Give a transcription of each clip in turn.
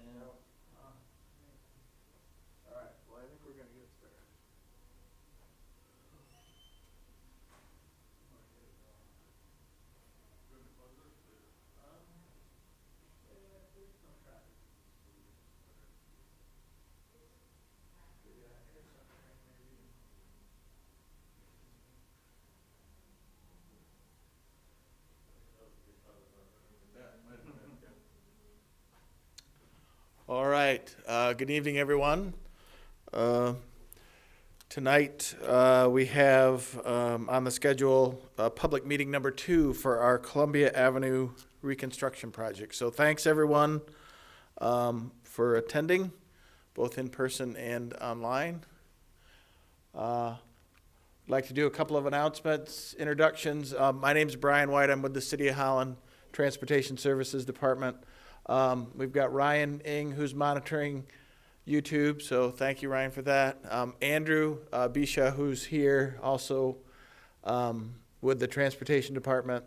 All right, well, I think we're going to get started. There's no traffic. Yeah, here's some train maybe. All right. Good evening, everyone. Tonight we have on the schedule public meeting number 2 for our Columbia Avenue reconstruction project. So thanks, everyone, for attending, both in person and online. I'd like to do a couple of announcements, introductions. My name is Brian White. I'm with the City of Holland Transportation Services Department. We've got Ryan Ng, who's monitoring YouTube, so thank you, Ryan, for that. Andrew Bisha, who's here, also with the Transportation Department.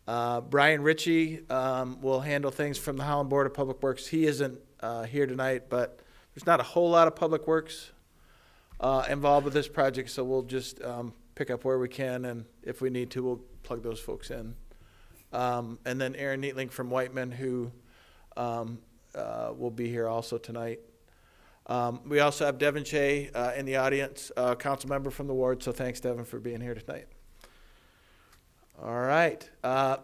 Brian Ritchie will handle things from the Holland Board of Public Works. He isn't here tonight, but there's not a whole lot of public works involved with this project, so we'll just pick up where we can, and if we need to, we'll plug those folks in. And then Aaron Neatling from Whiteman, who will be here also tonight. We also have Devin Shea in the audience, council member from the ward, so thanks, Devin, for being here tonight. All right,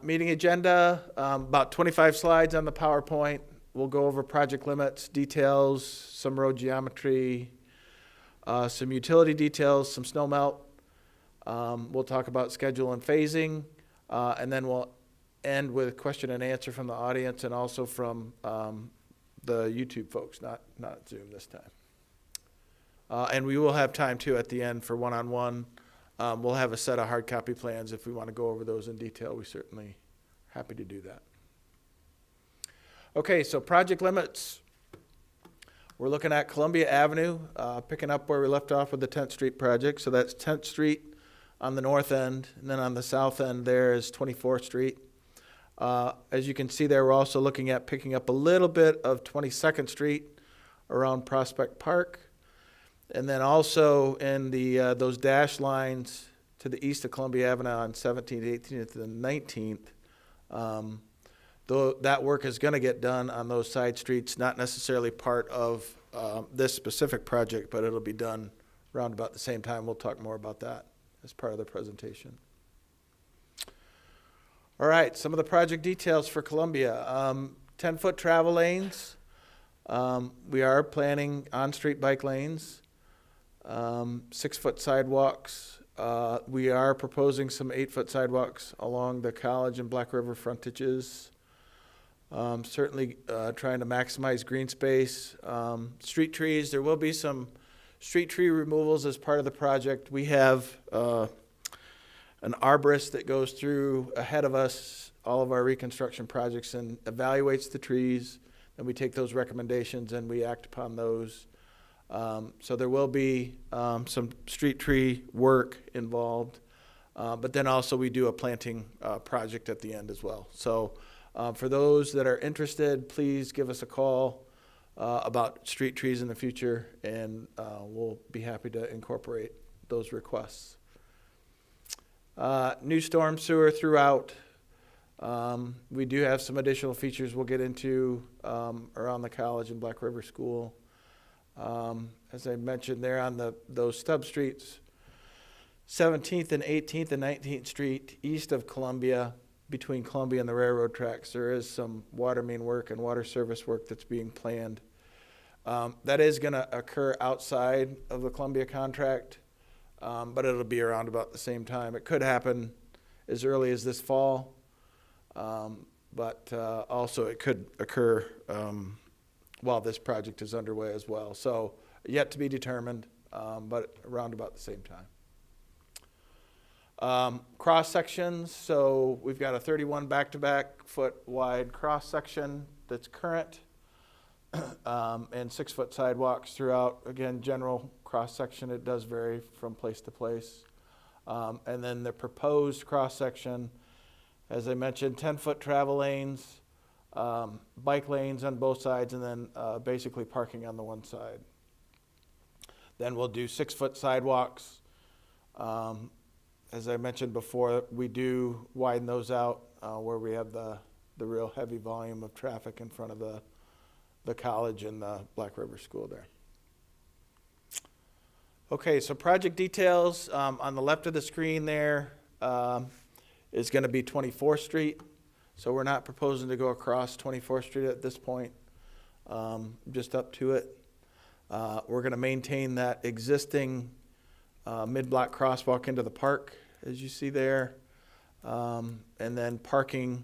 meeting agenda, about 25 slides on the PowerPoint. We'll go over project limits, details, some road geometry, some utility details, some snow melt. We'll talk about schedule and phasing, and then we'll end with question and answer from the audience and also from the YouTube folks, not Zoom this time. And we will have time too at the end for one-on-one. We'll have a set of hard copy plans if we want to go over those in detail. We're certainly happy to do that. Okay, so project limits. We're looking at Columbia Avenue, picking up where we left off with the 10th Street project. So that's 10th Street on the north end, and then on the south end there is 24th Street. As you can see there, we're also looking at picking up a little bit of 22nd Street around Prospect Park. And then also in the those dash lines to the east of Columbia Avenue on 17th, 18th, and 19th, though that work is going to get done on those side streets, not necessarily part of this specific project, but it'll be done around about the same time. We'll talk more about that as part of the presentation. All right, some of the project details for Columbia. 10-foot travel lanes. We are planning on-street bike lanes. 6-foot sidewalks. We are proposing some 8-foot sidewalks along the College and Black River frontages. Certainly trying to maximize green space. Street trees. There will be some street tree removals as part of the project. We have an arborist that goes through ahead of us all of our reconstruction projects and evaluates the trees. Then we take those recommendations and we act upon those. So there will be some street tree work involved, but then also we do a planting project at the end as well. So for those that are interested, please give us a call about street trees in the future, and we'll be happy to incorporate those requests. New storm sewer throughout. We do have some additional features we'll get into around the College and Black River School. As I mentioned there on those stub streets, 17th and 18th and 19th Street east of Columbia, between Columbia and the railroad tracks, there is some water main work and water service work that's being planned. That is going to occur outside of the Columbia contract. But it'll be around about the same time. It could happen as early as this fall, but also it could occur while this project is underway as well. So yet to be determined, but around about the same time. Cross sections, so we've got a 31 back-to-back foot wide cross section that's current, and 6-foot sidewalks throughout. Again, general cross section, it does vary from place to place. And then the proposed cross section, as I mentioned, 10-foot travel lanes, bike lanes on both sides, and then basically parking on the one side. Then we'll do 6-foot sidewalks. As I mentioned before, we do widen those out where we have the real heavy volume of traffic in front of the college and the Black River School there. Okay, so project details on the left of the screen there is going to be 24th Street. So we're not proposing to go across 24th Street at this point, just up to it. We're going to maintain that existing mid-block crosswalk into the park, as you see there. And then parking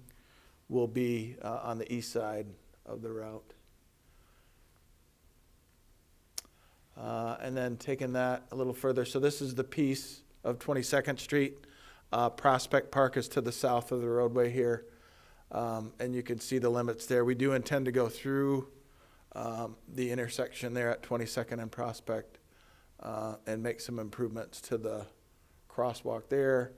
will be on the east side of the route. And then taking that a little further. So this is the piece of 22nd Street. Prospect Park is to the south of the roadway here. And you can see the limits there. We do intend to go through the intersection there at 22nd and Prospect and make some improvements to the crosswalk there.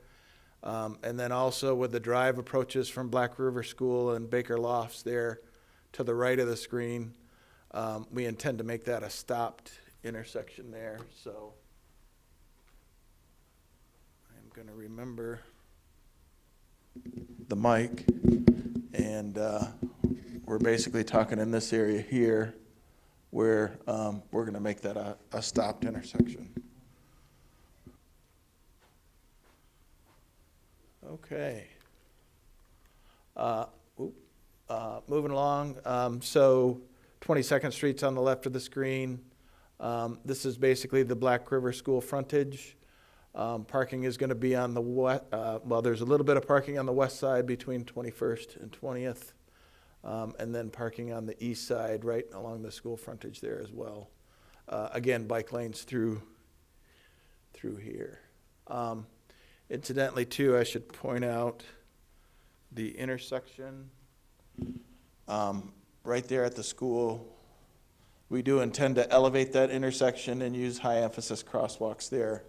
And then also with the drive approaches from Black River School and Baker Lofts there to the right of the screen, we intend to make that a stopped intersection there. So I'm going to remember the mic, and we're basically talking in this area here where we're going to make that a stopped intersection. Okay. Moving along. So 22nd Street's on the left of the screen. This is basically the Black River School frontage. Parking is going to be on the west. Well, there's a little bit of parking on the west side between 21st and 20th. And then parking on the east side right along the school frontage there as well. Again, bike lanes through here. Incidentally, too, I should point out the intersection right there at the school. We do intend to elevate that intersection and use high emphasis crosswalks there.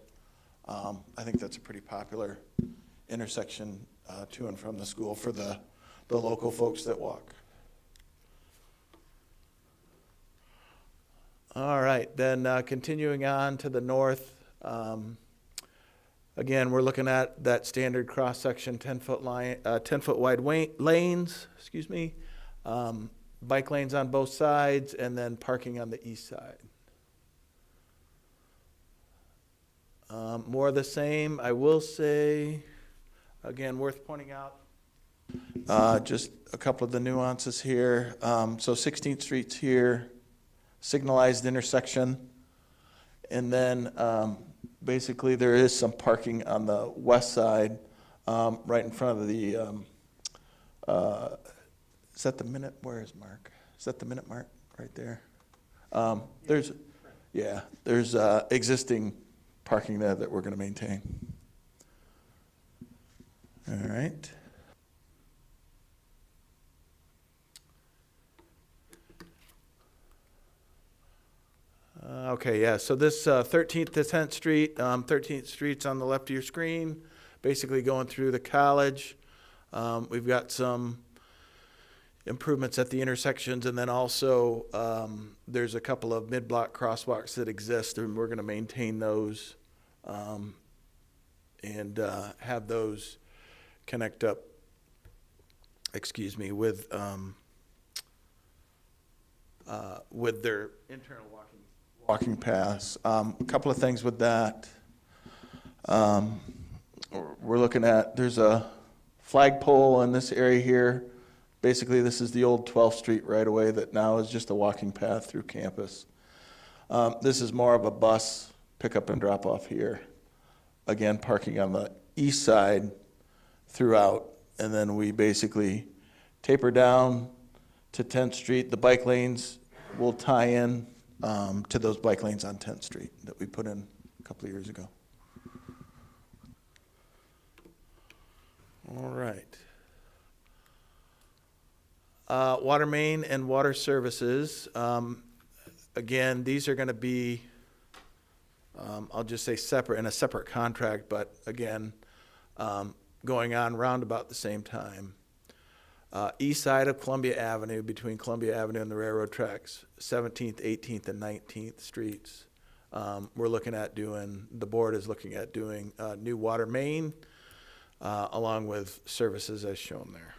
I think that's a pretty popular intersection to and from the school for the local folks that walk. All right, then continuing on to the north. Again, we're looking at that standard cross-section 10-foot wide lanes, excuse me, bike lanes on both sides, and then parking on the east side. More of the same, I will say, again, worth pointing out, just a couple of the nuances here. So 16th Street's here, signalized intersection, and then basically there is some parking on the west side, right in front of the, is that the minute, where is Mark? Is that the minute mark right there? There's existing parking there that we're going to maintain. All right. Okay, yeah, so this 13th to 10th Street, 13th Street's on the left of your screen, basically going through the college. We've got some improvements at the intersections, and then also there's a couple of mid-block crosswalks that exist, and we're going to maintain those and have those connect up, with their internal walking paths. A couple of things with that. We're looking at, there's a flagpole in this area here. Basically, this is the old 12th Street right-of-way that now is just a walking path through campus. This is more of a bus pickup and drop off here. Again, parking on the east side throughout, and then we basically taper down to 10th Street. The bike lanes will tie in to those bike lanes on 10th Street that we put in a couple of years ago. All right. Water main and water services. Again, these are going to be, I'll just say separate, in a separate contract, but again, going on round about the same time. east side of Columbia Avenue, between Columbia Avenue and the railroad tracks, 17th, 18th, and 19th streets. The board is looking at doing a new water main, along with services as shown there.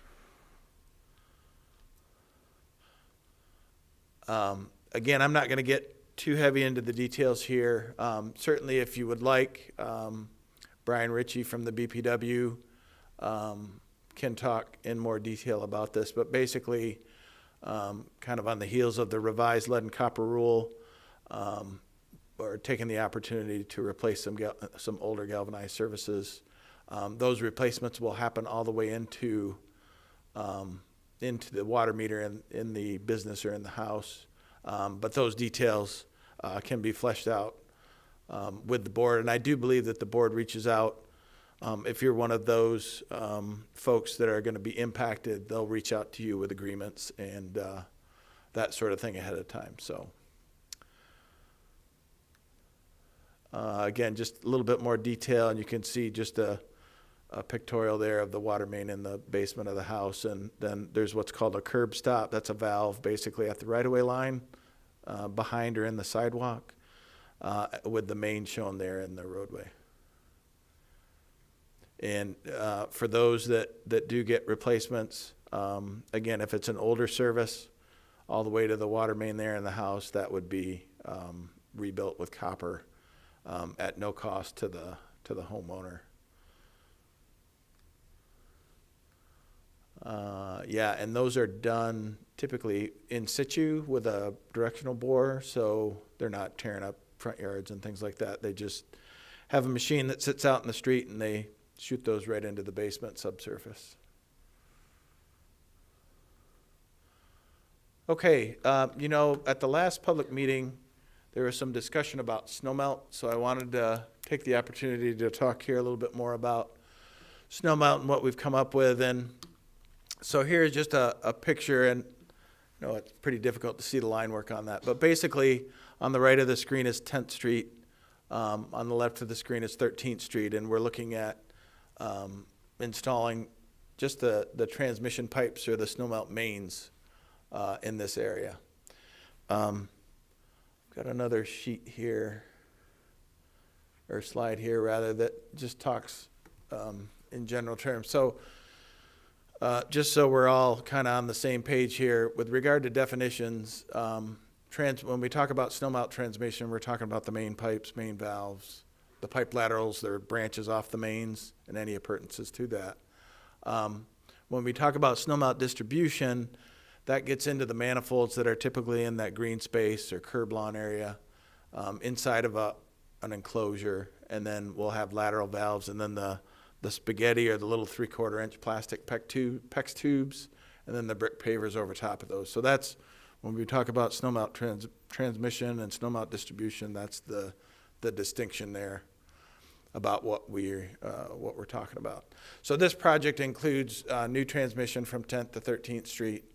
Again, I'm not going to get too heavy into the details here. Certainly, if you would like, Brian Ritchie from the BPW can talk in more detail about this. But basically, kind of on the heels of the revised lead and copper rule, or taking the opportunity to replace some older galvanized services. Those replacements will happen all the way into the water meter in the business or in the house. But those details can be fleshed out with the board. And I do believe that the board reaches out. If you're one of those folks that are going to be impacted, they'll reach out to you with agreements and that sort of thing ahead of time. So again, just a little bit more detail, and you can see just a pictorial there of the water main in the basement of the house. And then there's what's called a curb stop. That's a valve basically at the right-of-way line behind or in the sidewalk, with the main shown there in the roadway. And for those that do get replacements, again, if it's an older service all the way to the water main there in the house, that would be rebuilt with copper at no cost to the homeowner. Yeah, and those are done typically in situ with a directional bore, so they're not tearing up front yards and things like that. They just have a machine that sits out in the street and they shoot those right into the basement subsurface. Okay, at the last public meeting, there was some discussion about snowmelt, so I wanted to take the opportunity to talk here a little bit more about snowmelt and what we've come up with. And so here's just a picture, and it's pretty difficult to see the line work on that, but basically on the right of the screen is 10th Street, on the left of the screen is 13th Street, and we're looking at installing just the transmission pipes or the snowmelt mains in this area. Got another sheet here, or slide here rather, that just talks in general terms. So just so we're all kind of on the same page here, with regard to definitions, when we talk about snowmelt transmission, we're talking about the main pipes, main valves, the pipe laterals, their branches off the mains, and any appurtenances to that. When we talk about snowmelt distribution, that gets into the manifolds that are typically in that green space or curb lawn area, inside of an enclosure, and then we'll have lateral valves, and then the spaghetti or the little 3/4 inch plastic PEX tubes, and then the brick pavers over top of those. So that's when we talk about snowmelt transmission and snowmelt distribution. That's the distinction there about what we're talking about. So this project includes new transmission from 10th to 13th Street.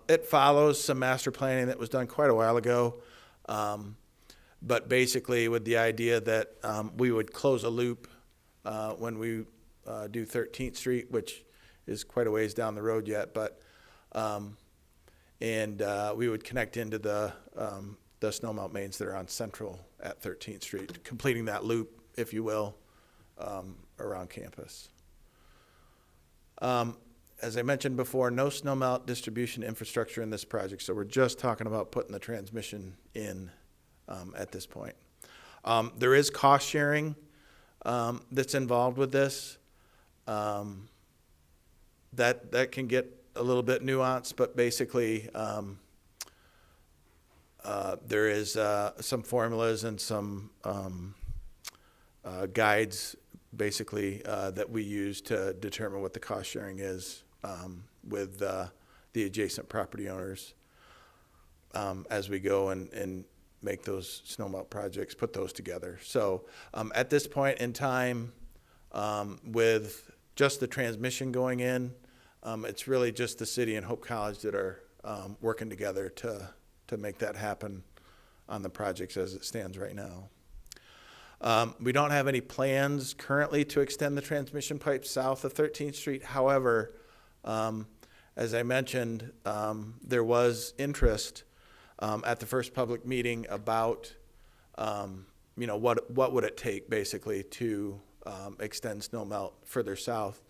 It follows some master planning that was done quite a while ago, but basically with the idea that we would close a loop when we do 13th Street, which is quite a ways down the road yet, but we would connect into the snowmelt mains that are on Central at 13th Street, completing that loop, if you will, around campus. As I mentioned before, no snowmelt distribution infrastructure in this project, so we're just talking about putting the transmission in at this point. There is cost sharing that's involved with this. That can get a little bit nuanced, but basically there is some formulas and some guides basically that we use to determine what the cost sharing is with the adjacent property owners as we go and make those snowmelt projects, put those together. So at this point in time, with just the transmission going in, it's really just the city and Hope College that are working together to make that happen on the projects as it stands right now. We don't have any plans currently to extend the transmission pipe south of 13th Street. However, as I mentioned, there was interest at the first public meeting about, what would it take basically to extend snow melt further south.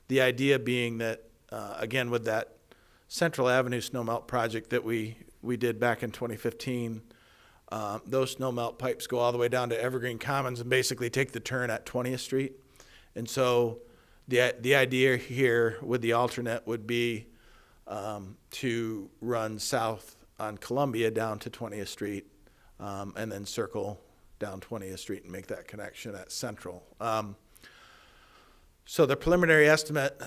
The idea being that, again, with that Central Avenue snow melt project that we did back in 2015, those snow melt pipes go all the way down to Evergreen Commons and basically take the turn at 20th Street. And so the idea here with the alternate would be to run south on Columbia down to 20th Street, and then circle down 20th Street and make that connection at Central. So the preliminary estimate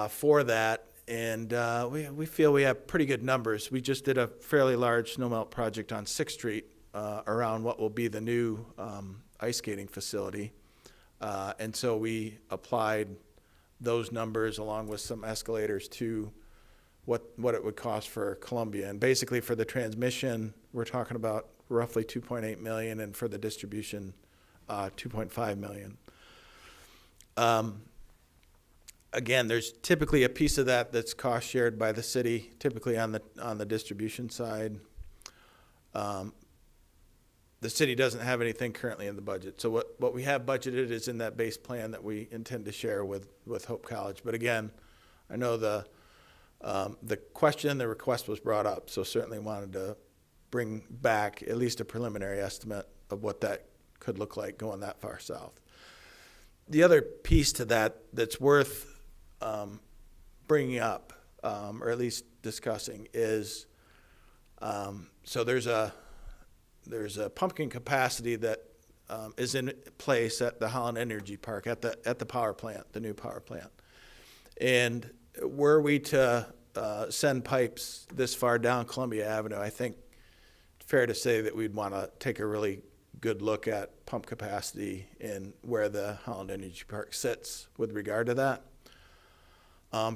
for that, and we feel we have pretty good numbers. We just did a fairly large snowmelt project on 6th Street around what will be the new ice skating facility. And so we applied those numbers along with some escalators to what it would cost for Columbia. And basically for the transmission, we're talking about roughly 2.8 million, and for the distribution, 2.5 million. Again, there's typically a piece of that that's cost shared by the city, typically on the distribution side. The city doesn't have anything currently in the budget. So what we have budgeted is in that base plan that we intend to share with Hope College. But again, I know the question, the request was brought up, so certainly wanted to bring back at least a preliminary estimate of what that could look like going that far south. The other piece to that that's worth bringing up, or at least discussing, is so there's a pumpkin capacity that is in place at the Holland Energy Park at the power plant, the new power plant. And were we to send pipes this far down Columbia Avenue, I think it's fair to say that we'd want to take a really good look at pump capacity and where the Holland Energy Park sits with regard to that.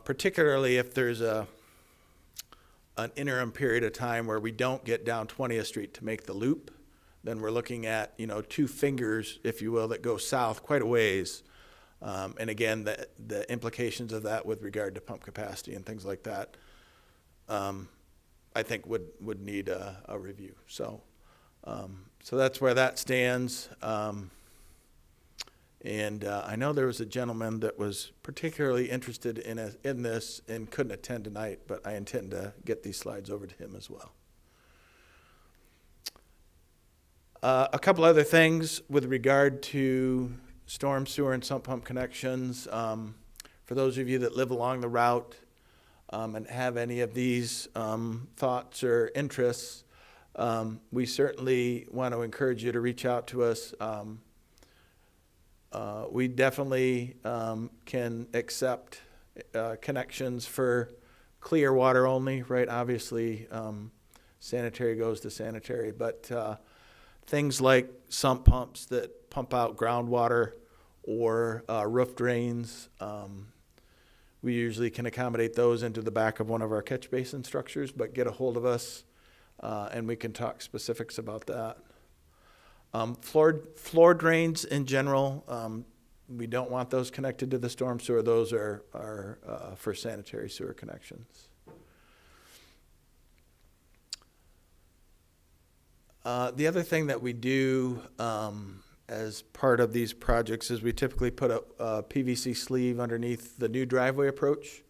Particularly if there's an interim period of time where we don't get down 20th Street to make the loop, then we're looking at, two fingers, if you will, that go south quite a ways. And again, the implications of that with regard to pump capacity and things like that, I think would need a review. So that's where that stands. And I know there was a gentleman that was particularly interested in this and couldn't attend tonight, but I intend to get these slides over to him as well. A couple other things with regard to storm sewer and sump pump connections. For those of you that live along the route and have any of these thoughts or interests, we certainly want to encourage you to reach out to us. We definitely can accept connections for clear water only, right? Obviously, sanitary goes to sanitary, but things like sump pumps that pump out groundwater or roof drains, we usually can accommodate those into the back of one of our catch basin structures, but get a hold of us and we can talk specifics about that. Floor drains in general, we don't want those connected to the storm sewer. Those are for sanitary sewer connections. The other thing that we do as part of these projects is we typically put a PVC sleeve underneath the new driveway approach,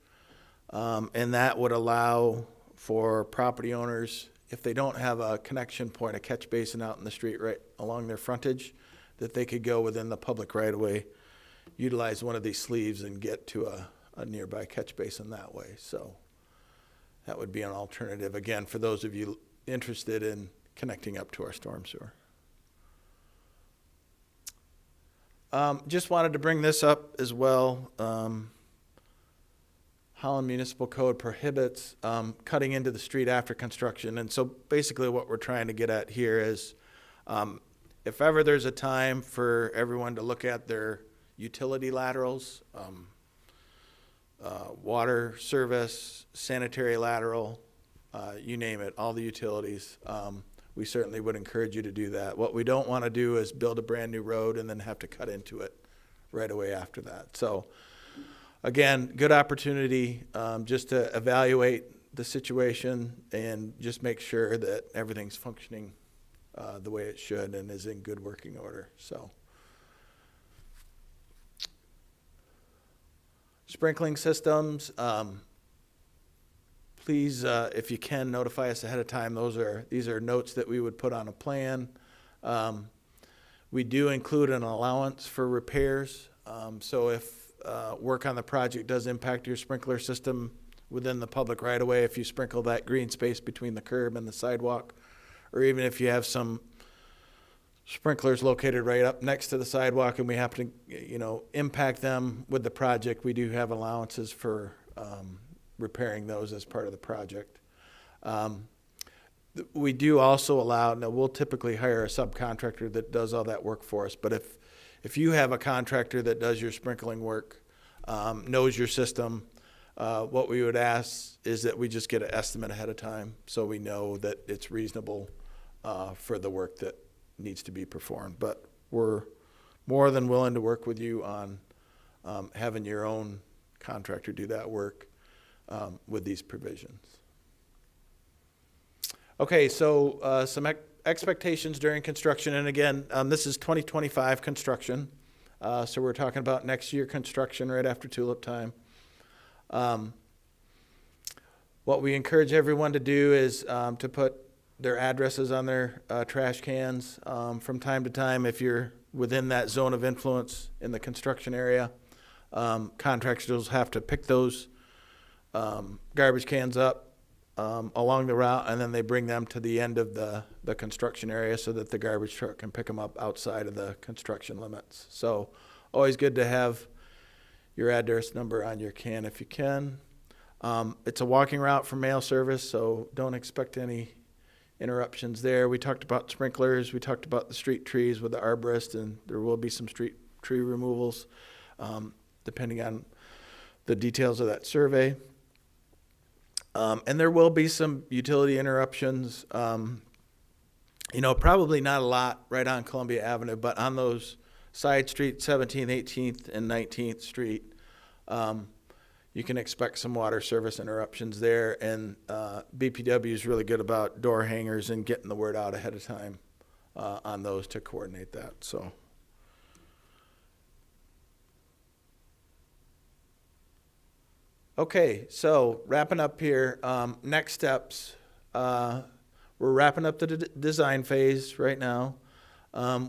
and that would allow for property owners, if they don't have a connection point, a catch basin out in the street right along their frontage, that they could go within the public right-of-way, utilize one of these sleeves and get to a nearby catch basin that way. So that would be an alternative, again, for those of you interested in connecting up to our storm sewer. Just wanted to bring this up as well. Holland Municipal Code prohibits cutting into the street after construction. And so basically what we're trying to get at here is if ever there's a time for everyone to look at their utility laterals, water service, sanitary lateral, you name it, all the utilities, we certainly would encourage you to do that. What we don't want to do is build a brand new road and then have to cut into it right away after that. So again, good opportunity just to evaluate the situation and just make sure that everything's functioning the way it should and is in good working order. So, sprinkling systems. Please, if you can, notify us ahead of time. These are notes that we would put on a plan. We do include an allowance for repairs. So if work on the project does impact your sprinkler system within the public right of way, if you sprinkle that green space between the curb and the sidewalk, or even if you have some sprinklers located right up next to the sidewalk and we happen to, impact them with the project, we do have allowances for repairing those as part of the project. We do also allow, now we'll typically hire a subcontractor that does all that work for us, but if you have a contractor that does your sprinkling work, knows your system, what we would ask is that we just get an estimate ahead of time so we know that it's reasonable for the work that needs to be performed. But we're more than willing to work with you on having your own contractor do that work with these provisions. Okay, so some expectations during construction, and again, this is 2025 construction, so we're talking about next year construction right after tulip time. What we encourage everyone to do is to put their addresses on their trash cans from time to time. If you're within that zone of influence in the construction area, contractors will have to pick those garbage cans up along the route, and then they bring them to the end of the construction area so that the garbage truck can pick them up outside of the construction limits. So always good to have your address number on your can if you can. It's a walking route for mail service, so don't expect any interruptions there. We talked about sprinklers. We talked about the street trees with the arborist, and there will be some street tree removals depending on the details of that survey. And there will be some utility interruptions, probably not a lot right on Columbia Avenue, but on those side streets, 17th, 18th, and 19th Street, you can expect some water service interruptions there. And BPW is really good about door hangers and getting the word out ahead of time on those to coordinate that. So. Okay, so wrapping up here, next steps. We're wrapping up the design phase right now.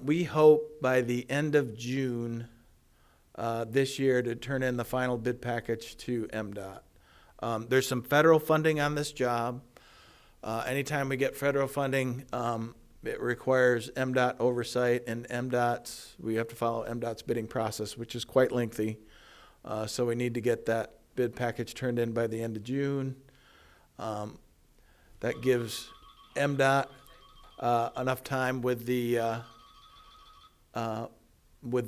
We hope by the end of June this year to turn in the final bid package to MDOT. There's some federal funding on this job. Anytime we get federal funding, it requires MDOT oversight, and we have to follow MDOT's bidding process, which is quite lengthy. So we need to get that bid package turned in by the end of June. That gives MDOT enough time with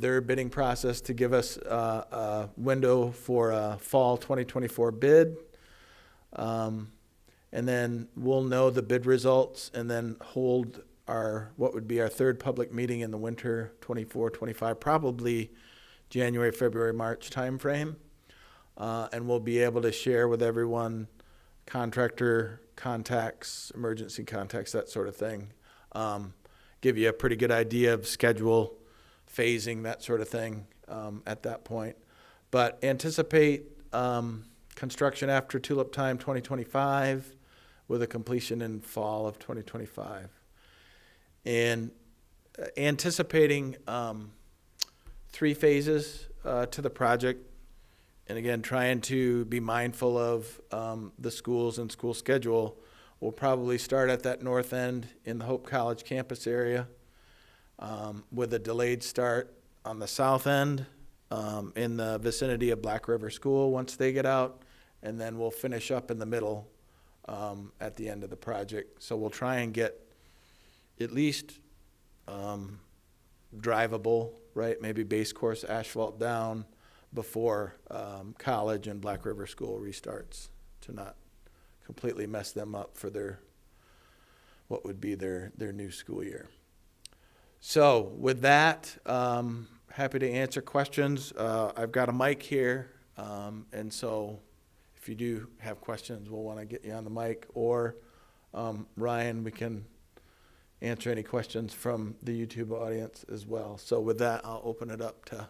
their bidding process to give us a window for a fall 2024 bid. And then we'll know the bid results and then hold what would be our third public meeting in the winter 24-25, probably January, February, March timeframe. And we'll be able to share with everyone contractor contacts, emergency contacts, that sort of thing. Give you a pretty good idea of schedule, phasing, that sort of thing at that point. But anticipate construction after tulip time 2025 with a completion in fall of 2025. And anticipating 3 phases to the project. And again, trying to be mindful of the schools and school schedule. We'll probably start at that north end in the Hope College campus area with a delayed start on the south end in the vicinity of Black River School once they get out. And then we'll finish up in the middle at the end of the project. So we'll try and get at least drivable, right? Maybe base course asphalt down before college and Black River School restarts, to not completely mess them up for what would be their new school year. So with that, happy to answer questions. I've got a mic here And so if you do have questions, we'll want to get you on the mic, or Ryan, we can answer any questions from the YouTube audience as well. So with that, I'll open it up to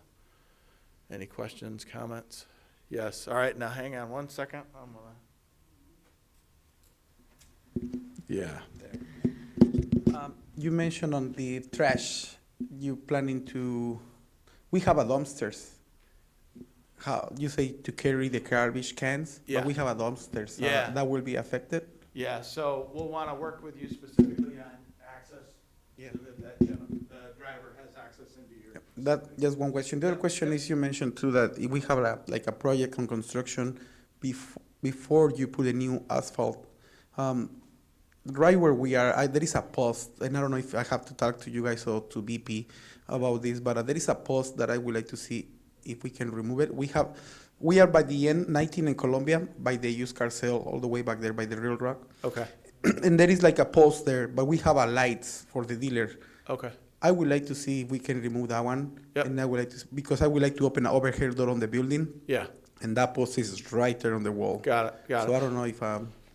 any questions, comments. Yes. All right. Now hang on one second. Yeah. You mentioned on the trash, you planning to, we have a dumpsters. How, you say to carry the garbage cans, Yeah. but we have a dumpsters. Yeah. That will be affected? Yeah. So we'll want to work with you specifically on access. Yeah. So that the driver has access into your. That, just one question. The other question is, you mentioned too that if we have like a project on construction, before you put a new asphalt, right where we are, there is a post, and I don't know if I have to talk to you guys or to BP about this, but there is a post that I would like to see if we can remove it. We are by the end, 19 in Colombia, by the used car sale, all the way back there by the Real Rock. Okay. And there is like a post there, but we have a lights for the dealer. Okay. I would like to see if we can remove that one. Yep. And I would like to, because I would like to open an overhead door on the building, Yeah. and that post is right there on the wall. Got it. Got So it. I don't know if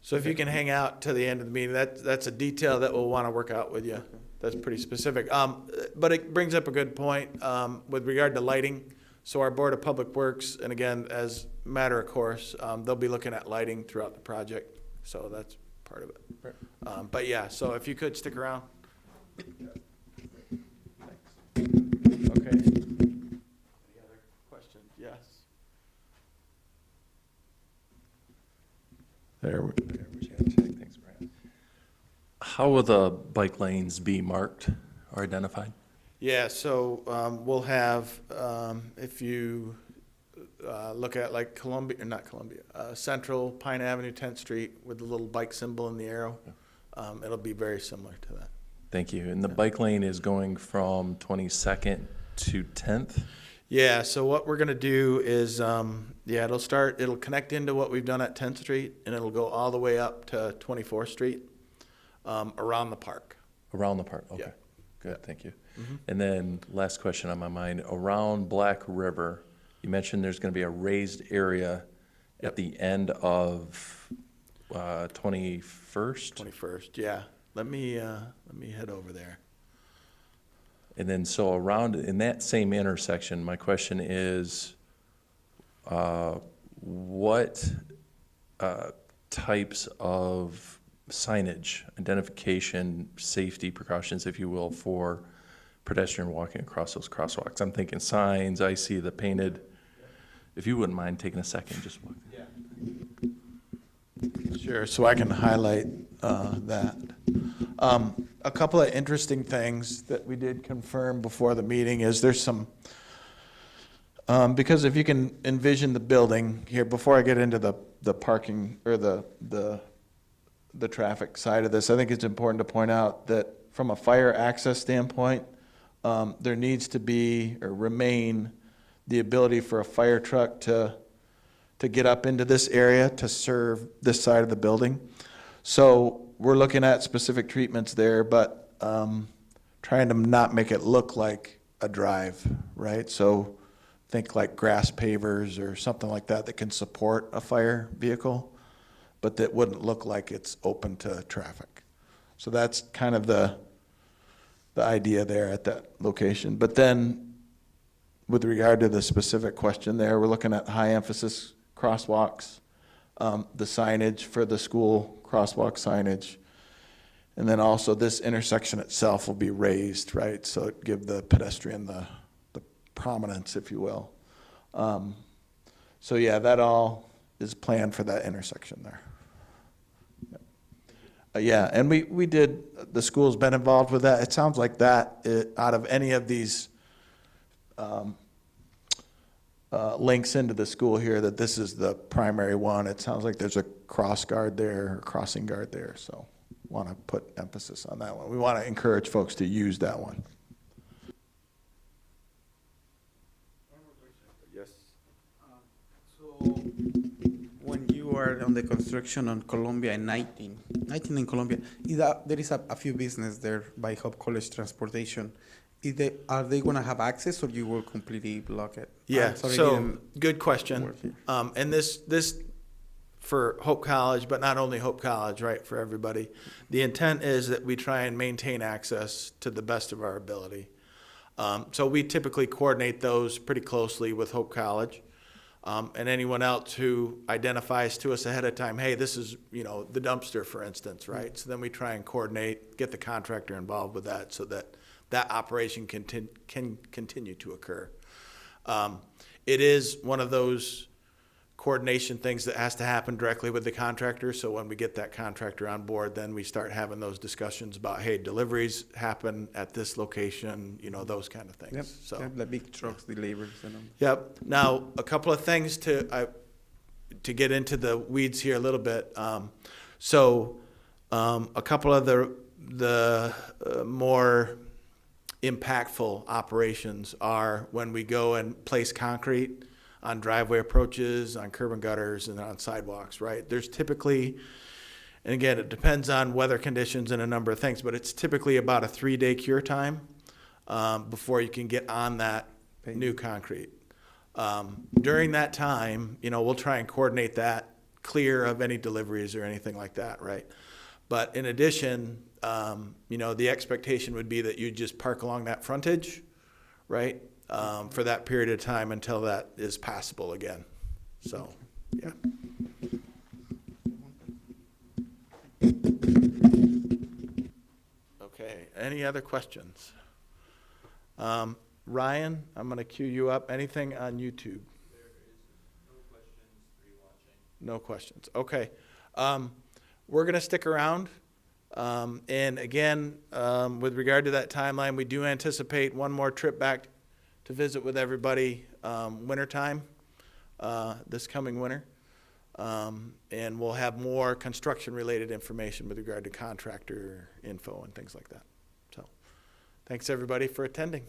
So if you can hang out to the end of the meeting, that's a detail that we'll want to work out with you. That's pretty specific. But it brings up a good point with regard to lighting. So our Board of Public Works, and again, as a matter of course, they'll be looking at lighting throughout the project. So that's part of it. But yeah, so if you could stick around. Okay. Any other questions? Yes. There we go. Thanks, Brad. How will the bike lanes be marked or identified? Yeah, so we'll have, if you look at like Columbia, or not Columbia, Central, Pine Avenue, 10th Street with the little bike symbol and the arrow, it'll be very similar to that. Thank you. And the bike lane is going from 22nd to 10th? Yeah, so what we're gonna do is, it'll connect into what we've done at 10th Street, and it'll go all the way up to 24th Street, around the park. Around the park, okay. Yeah. Good, thank you. Mm-hmm. And then last question on my mind, around Black River, you mentioned there's gonna be a raised area Yep. at the end of 21st? 21st, yeah. Let me head over there. And then, so around, in that same intersection, my question is, what types of signage, identification, safety precautions, if you will, for pedestrian walking across those crosswalks? I'm thinking signs, I see the painted, if you wouldn't mind taking a second, just walk. Yeah. Sure, so I can highlight that. A couple of interesting things that we did confirm before the meeting is there's some, because if you can envision the building here, before I get into the parking or the traffic side of this, I think it's important to point out that from a fire access standpoint, there needs to be or remain the ability for a fire truck to get up into this area to serve this side of the building. So we're looking at specific treatments there, but trying to not make it look like a drive, right? So think like grass pavers or something like that that can support a fire vehicle, but that wouldn't look like it's open to traffic. So that's kind of the idea there at that location. But then with regard to the specific question there, we're looking at high emphasis crosswalks, the signage for the school crosswalk signage, and then also this intersection itself will be raised, right? So it give the pedestrian the prominence, if you will. So yeah, that all is planned for that intersection there. Yeah, and we did, the school's been involved with that. It sounds like that, out of any of these links into the school here, that this is the primary one. It sounds like there's a cross guard there, or crossing guard there, so want to put emphasis on that one. We want to encourage folks to use that one. Yes. So when you are on the construction on Columbia in 19 in Columbia, there is a few business there by Hub College Transportation, Are they gonna have access, or you will completely block it? Yeah, I'm sorry, so, didn't good question. work here. And this for Hope College, but not only Hope College, right, for everybody. The intent is that we try and maintain access to the best of our ability. So we typically coordinate those pretty closely with Hope College. And anyone else who identifies to us ahead of time, hey, this is, the dumpster, for instance, right? So then we try and coordinate, get the contractor involved with that so that that operation can continue to occur. It is one of those coordination things that has to happen directly with the contractor. So when we get that contractor on board, then we start having those discussions about, hey, deliveries happen at this location, those kind of things. Yep, So. yep, the big trucks, deliveries, and all. Yep. Now, a couple of things to get into the weeds here a little bit. A couple of the more impactful operations are when we go and place concrete on driveway approaches, on curb and gutters, and on sidewalks, right? There's typically, and again, it depends on weather conditions and a number of things, but it's typically about a 3-day cure time before you can get on that new concrete. During that time, we'll try and coordinate that clear of any deliveries or anything like that, right? But in addition, the expectation would be that you just park along that frontage, right? For that period of time until that is passable again. So, yeah. Okay, any other questions? Ryan, I'm going to cue you up. Anything on YouTube? There is no questions, 3 watching. No questions. Okay. We're going to stick around. And again, with regard to that timeline, we do anticipate one more trip back to visit with everybody wintertime, this coming winter. And we'll have more construction-related information with regard to contractor info and things like that. So thanks, everybody, for attending.